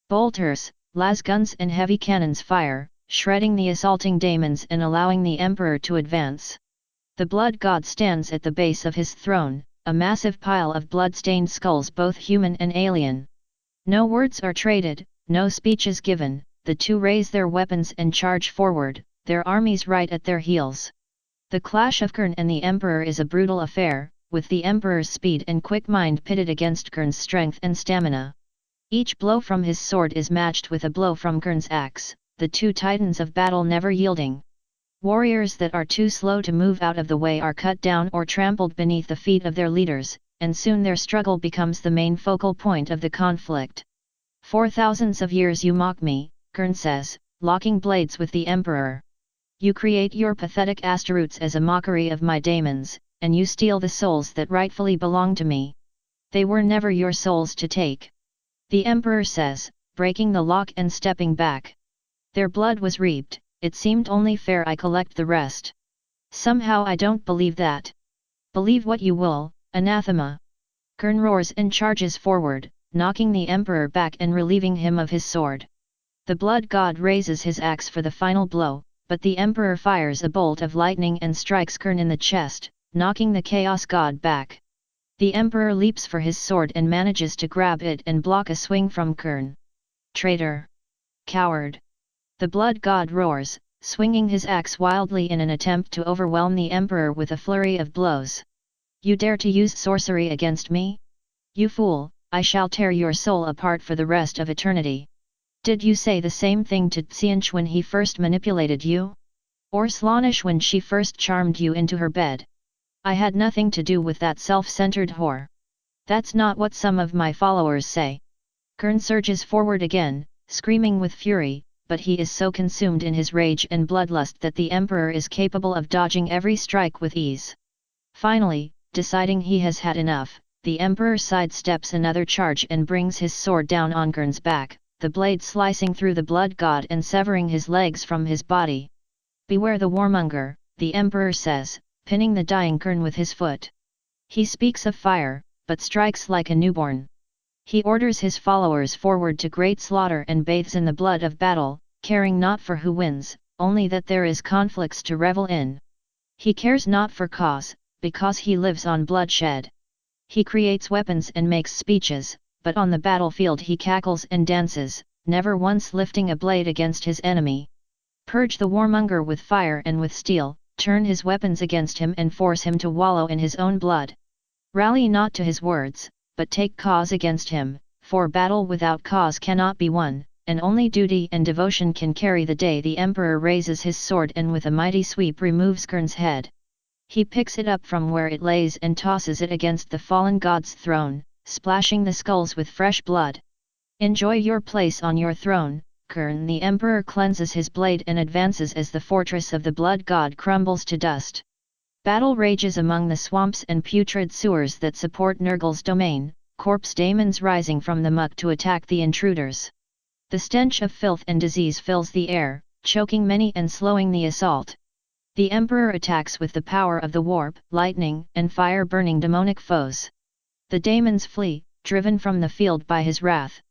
Bolters, lasguns and heavy cannons fire, shredding the assaulting daemons and allowing the Emperor to advance. The blood god stands at the base of his throne, a massive pile of blood-stained skulls both human and alien. No words are traded, no speeches given, the two raise their weapons and charge forward, their armies right at their heels. The clash of Kern and the Emperor is a brutal affair, with the Emperor's speed and quick mind pitted against Kern's strength and stamina. Each blow from his sword is matched with a blow from Kern's axe, the two titans of battle never yielding. Warriors that are too slow to move out of the way are cut down or trampled beneath the feet of their leaders, and soon their struggle becomes the main focal point of the conflict. "For thousands of years you mock me," Kern says, locking blades with the Emperor. "You create your pathetic Astaroths as a mockery of my daemons, and you steal the souls that rightfully belong to me. They were never your souls to take," the Emperor says, breaking the lock and stepping back. "Their blood was reaped, it seemed only fair I collect the rest. Somehow I don't believe that." "Believe what you will, anathema." Kern roars and charges forward, knocking the Emperor back and relieving him of his sword. The blood god raises his axe for the final blow, but the Emperor fires a bolt of lightning and strikes Kern in the chest, knocking the Chaos God back. The Emperor leaps for his sword and manages to grab it and block a swing from Kern. Traitor! Coward! The Blood God roars, swinging his axe wildly in an attempt to overwhelm the Emperor with a flurry of blows. You dare to use sorcery against me? You fool, I shall tear your soul apart for the rest of eternity. Did you say the same thing to Tsianch when he first manipulated you? Or Slaanesh when she first charmed you into her bed? I had nothing to do with that self-centered whore. That's not what some of my followers say. Kern surges forward again, screaming with fury, but he is so consumed in his rage and bloodlust that the Emperor is capable of dodging every strike with ease. Finally, deciding he has had enough, the Emperor sidesteps another charge and brings his sword down on Kern's back, the blade slicing through the Blood God and severing his legs from his body. Beware the warmonger, the Emperor says, pinning the dying Kern with his foot. He speaks of fire, but strikes like a newborn. He orders his followers forward to great slaughter and bathes in the blood of battle, caring not for who wins, only that there is conflicts to revel in. He cares not for cause, because he lives on bloodshed. He creates weapons and makes speeches, but on the battlefield he cackles and dances, never once lifting a blade against his enemy. Purge the warmonger with fire and with steel, turn his weapons against him and force him to wallow in his own blood. Rally not to his words, but take cause against him, for battle without cause cannot be won, and only duty and devotion can carry the day. The Emperor raises his sword and with a mighty sweep removes Kern's head. He picks it up from where it lays and tosses it against the fallen god's throne, splashing the skulls with fresh blood. Enjoy your place on your throne, Kern. The Emperor cleanses his blade and advances as the fortress of the Blood God crumbles to dust. Battle rages among the swamps and putrid sewers that support Nurgle's domain, corpse daemons rising from the muck to attack the intruders. The stench of filth and disease fills the air, choking many and slowing the assault. The Emperor attacks with the power of the warp, lightning, and fire-burning demonic foes. The daemons flee, driven from the field by his wrath.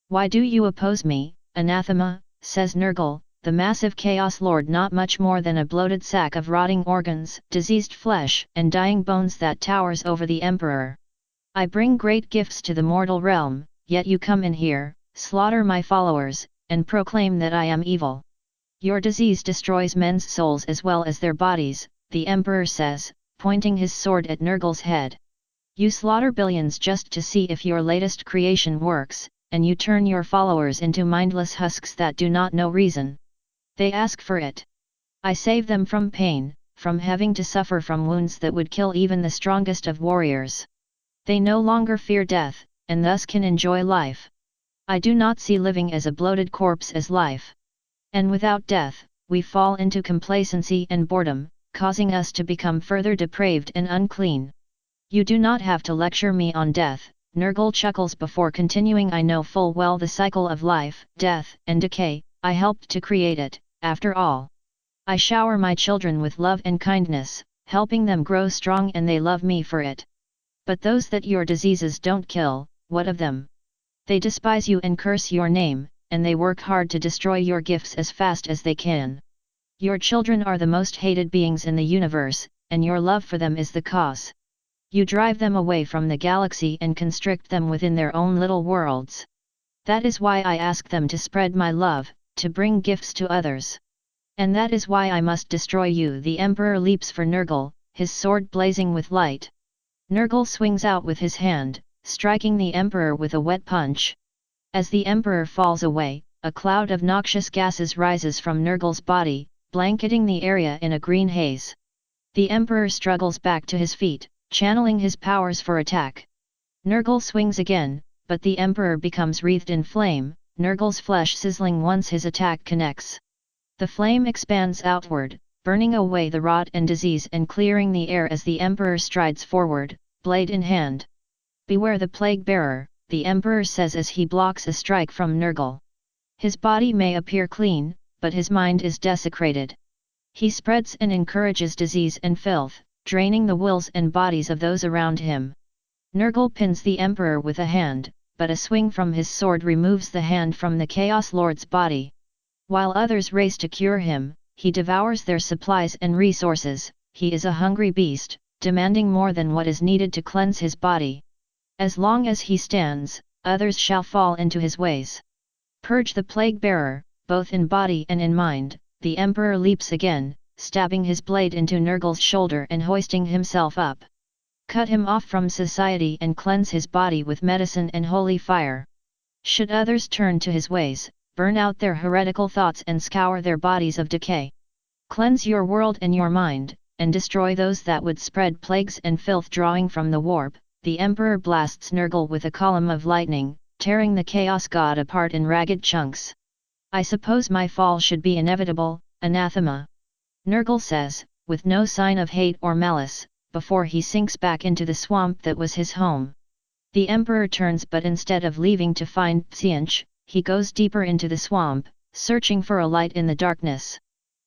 Why do you oppose me, anathema, says Nurgle, the massive Chaos Lord, not much more than a bloated sack of rotting organs, diseased flesh, and dying bones that towers over the Emperor. I bring great gifts to the mortal realm, yet you come in here, slaughter my followers, and proclaim that I am evil. Your disease destroys men's souls as well as their bodies, the Emperor says, pointing his sword at Nurgle's head. You slaughter billions just to see if your latest creation works, and you turn your followers into mindless husks that do not know reason. They ask for it. I save them from pain, from having to suffer from wounds that would kill even the strongest of warriors. They no longer fear death, and thus can enjoy life. I do not see living as a bloated corpse as life. And without death, we fall into complacency and boredom, causing us to become further depraved and unclean. You do not have to lecture me on death, Nurgle chuckles before continuing. I know full well the cycle of life, death, and decay. I helped to create it, after all. I shower my children with love and kindness, helping them grow strong, and they love me for it. But those that your diseases don't kill, what of them? They despise you and curse your name, and they work hard to destroy your gifts as fast as they can. Your children are the most hated beings in the universe, and your love for them is the cause. You drive them away from the galaxy and constrict them within their own little worlds. That is why I ask them to spread my love, to bring gifts to others. And that is why I must destroy you. The Emperor leaps for Nurgle, his sword blazing with light. Nurgle swings out with his hand, striking the Emperor with a wet punch. As the Emperor falls away, a cloud of noxious gases rises from Nurgle's body, blanketing the area in a green haze. The Emperor struggles back to his feet, channeling his powers for attack. Nurgle swings again, but the Emperor becomes wreathed in flame, Nurgle's flesh sizzling once his attack connects. The flame expands outward, burning away the rot and disease and clearing the air as the Emperor strides forward, blade in hand. Beware the plague bearer, the Emperor says as he blocks a strike from Nurgle. His body may appear clean, but his mind is desecrated. He spreads and encourages disease and filth, draining the wills and bodies of those around him. Nurgle pins the Emperor with a hand, but a swing from his sword removes the hand from the Chaos Lord's body. While others race to cure him, he devours their supplies and resources. He is a hungry beast, demanding more than what is needed to cleanse his body. As long as he stands, others shall fall into his ways. Purge the plague-bearer, both in body and in mind. The emperor leaps again, stabbing his blade into Nergal's shoulder and hoisting himself up. Cut him off from society and cleanse his body with medicine and holy fire. Should others turn to his ways, burn out their heretical thoughts and scour their bodies of decay. Cleanse your world and your mind, and destroy those that would spread plagues and filth. Drawing from the warp, the emperor blasts Nergal with a column of lightning, tearing the chaos god apart in ragged chunks. I suppose my fall should be inevitable, anathema. Nergal says, with no sign of hate or malice, before he sinks back into the swamp that was his home. The emperor turns, but instead of leaving to find Tseentch, he goes deeper into the swamp, searching for a light in the darkness.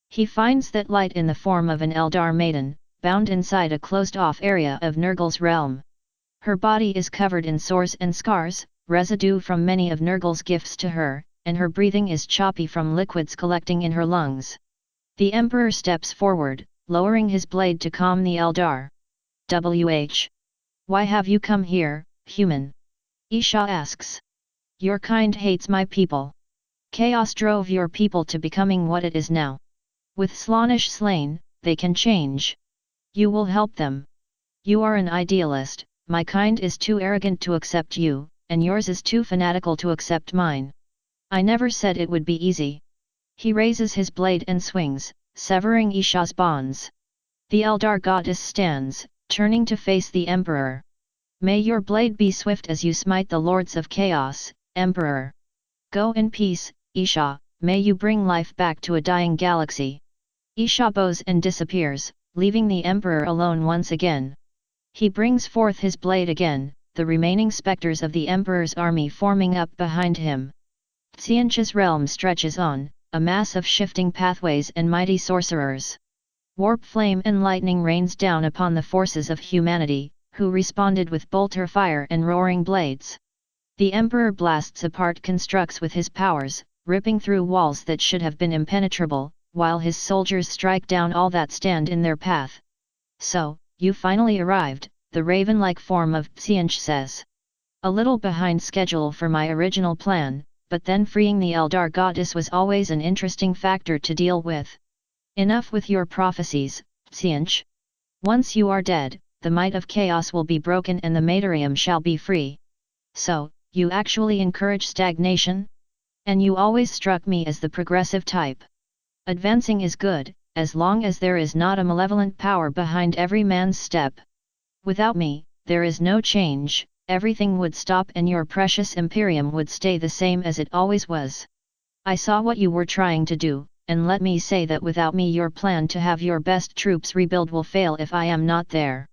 He finds that light in the form of an Eldar maiden, bound inside a closed-off area of Nergal's realm. Her body is covered in sores and scars, residue from many of Nergal's gifts to her, and her breathing is choppy from liquids collecting in her lungs. The emperor steps forward, lowering his blade to calm the Eldar. Why have you come here, human? Isha asks. Your kind hates my people. Chaos drove your people to becoming what it is now. With Slaanesh slain, they can change. You will help them. You are an idealist, my kind is too arrogant to accept you, and yours is too fanatical to accept mine. I never said it would be easy. He raises his blade and swings, severing Isha's bonds. The Eldar goddess stands, turning to face the emperor. May your blade be swift as you smite the lords of chaos, emperor. Go in peace, Isha, may you bring life back to a dying galaxy. Isha bows and disappears, leaving the emperor alone once again. He brings forth his blade again, the remaining specters of the emperor's army forming up behind him. Tseentch's realm stretches on, a mass of shifting pathways and mighty sorcerers. Warp flame and lightning rains down upon the forces of humanity, who responded with bolter fire and roaring blades. The emperor blasts apart constructs with his powers, ripping through walls that should have been impenetrable, while his soldiers strike down all that stand in their path. So, you finally arrived, the raven-like form of Tseentch says. A little behind schedule for my original plan, but then freeing the Eldar goddess was always an interesting factor to deal with. Enough with your prophecies, Tseentch. Once you are dead, the might of chaos will be broken and the Matorium shall be free. So, you actually encourage stagnation? And you always struck me as the progressive type. Advancing is good, as long as there is not a malevolent power behind every man's step. Without me, there is no change, everything would stop and your precious Imperium would stay the same as it always was. I saw what you were trying to do, and let me say that without me your plan to have your best troops rebuild will fail if I am not there.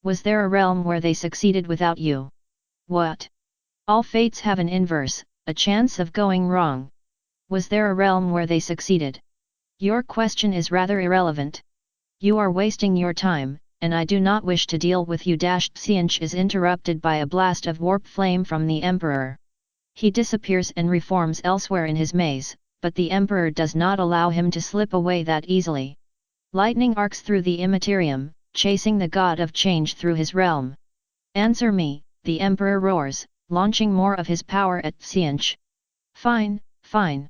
Was there a realm where they succeeded without you? What? All fates have an inverse, a chance of going wrong. Was there a realm where they succeeded? Your question is rather irrelevant. You are wasting your time, and I do not wish to deal with you. Tseentch is interrupted by a blast of warp flame from the emperor. He disappears and reforms elsewhere in his maze, but the emperor does not allow him to slip away that easily. Lightning arcs through the immaterium, chasing the god of change through his realm. Answer me, the emperor roars, launching more of his power at Tseentch. Fine, fine.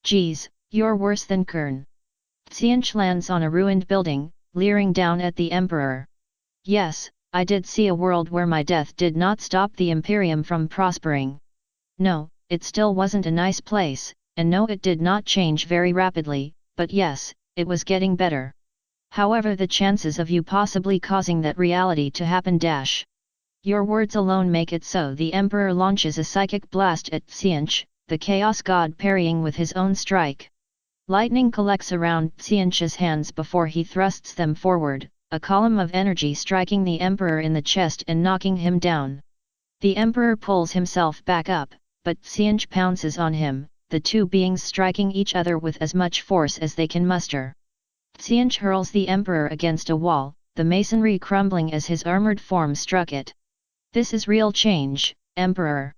Geez, you're worse than Kern. Tseentch lands on a ruined building, leering down at the emperor. Yes, I did see a world where my death did not stop the Imperium from prospering. No, it still wasn't a nice place, and no, it did not change very rapidly, but yes, it was getting better. However, the chances of you possibly causing that reality to happen Your words alone make it so. The emperor launches a psychic blast at Tseentch, the chaos god parrying with his own strike. Lightning collects around Tseentch's hands before he thrusts them forward, a column of energy striking the emperor in the chest and knocking him down. The emperor pulls himself back up, but Tseentch pounces on him, the two beings striking each other with as much force as they can muster. Tseentch hurls the emperor against a wall, the masonry crumbling as his armored form struck it. This is real change, Emperor!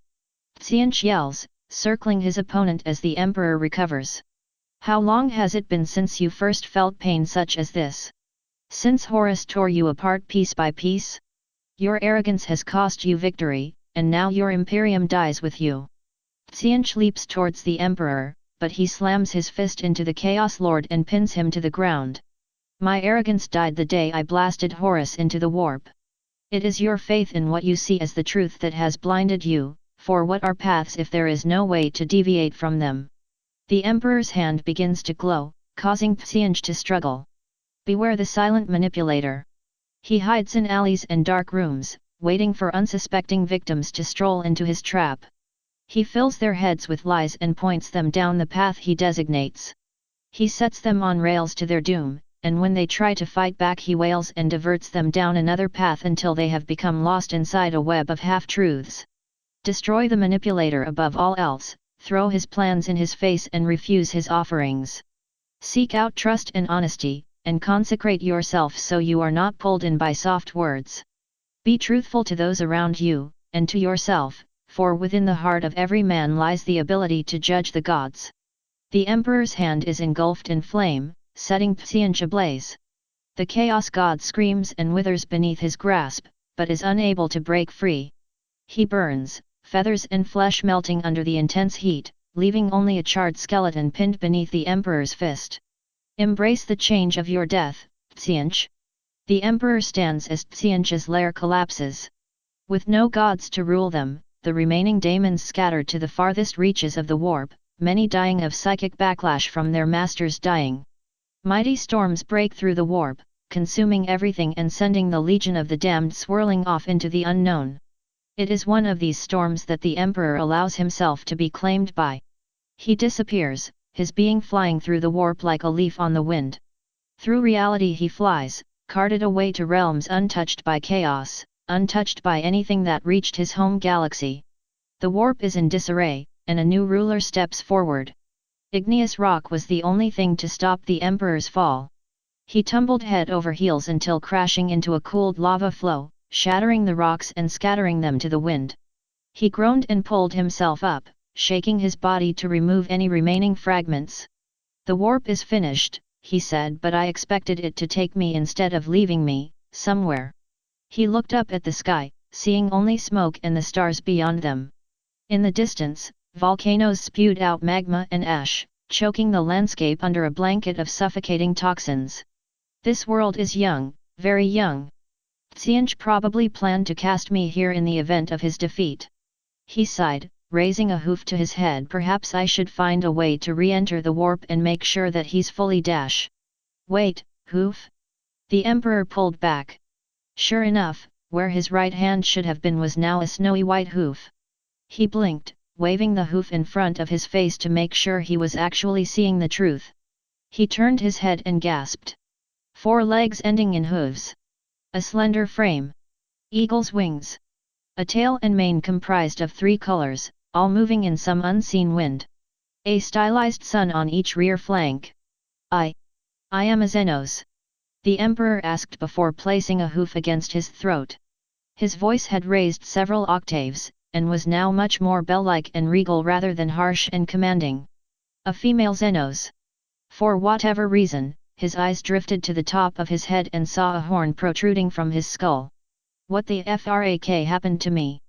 Tseentch yells, circling his opponent as the emperor recovers. How long has it been since you first felt pain such as this? Since Horus tore you apart piece by piece? Your arrogance has cost you victory, and now your imperium dies with you. Xianch leaps towards the emperor, but he slams his fist into the Chaos Lord and pins him to the ground. My arrogance died the day I blasted Horus into the warp. It is your faith in what you see as the truth that has blinded you, for what are paths if there is no way to deviate from them? The emperor's hand begins to glow, causing Xianch to struggle. Beware the silent manipulator. He hides in alleys and dark rooms, waiting for unsuspecting victims to stroll into his trap. He fills their heads with lies and points them down the path he designates. He sets them on rails to their doom, and when they try to fight back he wails and diverts them down another path until they have become lost inside a web of half-truths. Destroy the manipulator above all else, throw his plans in his face and refuse his offerings. Seek out trust and honesty, and consecrate yourself so you are not pulled in by soft words. Be truthful to those around you, and to yourself, for within the heart of every man lies the ability to judge the gods. The emperor's hand is engulfed in flame, setting Xianch ablaze. The chaos god screams and withers beneath his grasp, but is unable to break free. He burns, feathers and flesh melting under the intense heat, leaving only a charred skeleton pinned beneath the emperor's fist. Embrace the change of your death, Xianch. The emperor stands as Xianch's lair collapses. With no gods to rule them, the remaining daemons scatter to the farthest reaches of the warp, many dying of psychic backlash from their masters dying. Mighty storms break through the warp, consuming everything and sending the legion of the damned swirling off into the unknown. It is one of these storms that the emperor allows himself to be claimed by. He disappears, his being flying through the warp like a leaf on the wind. Through reality he flies, carted away to realms untouched by chaos, untouched by anything that reached his home galaxy. The warp is in disarray, and a new ruler steps forward. Igneous rock was the only thing to stop the emperor's fall. He tumbled head over heels until crashing into a cooled lava flow, shattering the rocks and scattering them to the wind. He groaned and pulled himself up, shaking his body to remove any remaining fragments. The warp is finished, he said, but I expected it to take me instead of leaving me, somewhere. He looked up at the sky, seeing only smoke and the stars beyond them. In the distance, volcanoes spewed out magma and ash, choking the landscape under a blanket of suffocating toxins. This world is young, very young. Xianch probably planned to cast me here in the event of his defeat. He sighed, raising a hoof to his head. Perhaps I should find a way to re-enter the warp and make sure that he's fully dash. Wait, hoof? The emperor pulled back. Sure enough, where his right hand should have been was now a snowy white hoof. He blinked, waving the hoof in front of his face to make sure he was actually seeing the truth. He turned his head and gasped. 4 legs ending in hooves. A slender frame. Eagle's wings. A tail and mane comprised of 3 colors, all moving in some unseen wind. A stylized sun on each rear flank. I am a Xenos. The emperor asked before placing a hoof against his throat. His voice had raised several octaves, and was now much more bell-like and regal rather than harsh and commanding. A female Xenos. For whatever reason, his eyes drifted to the top of his head and saw a horn protruding from his skull. What the frak happened to me?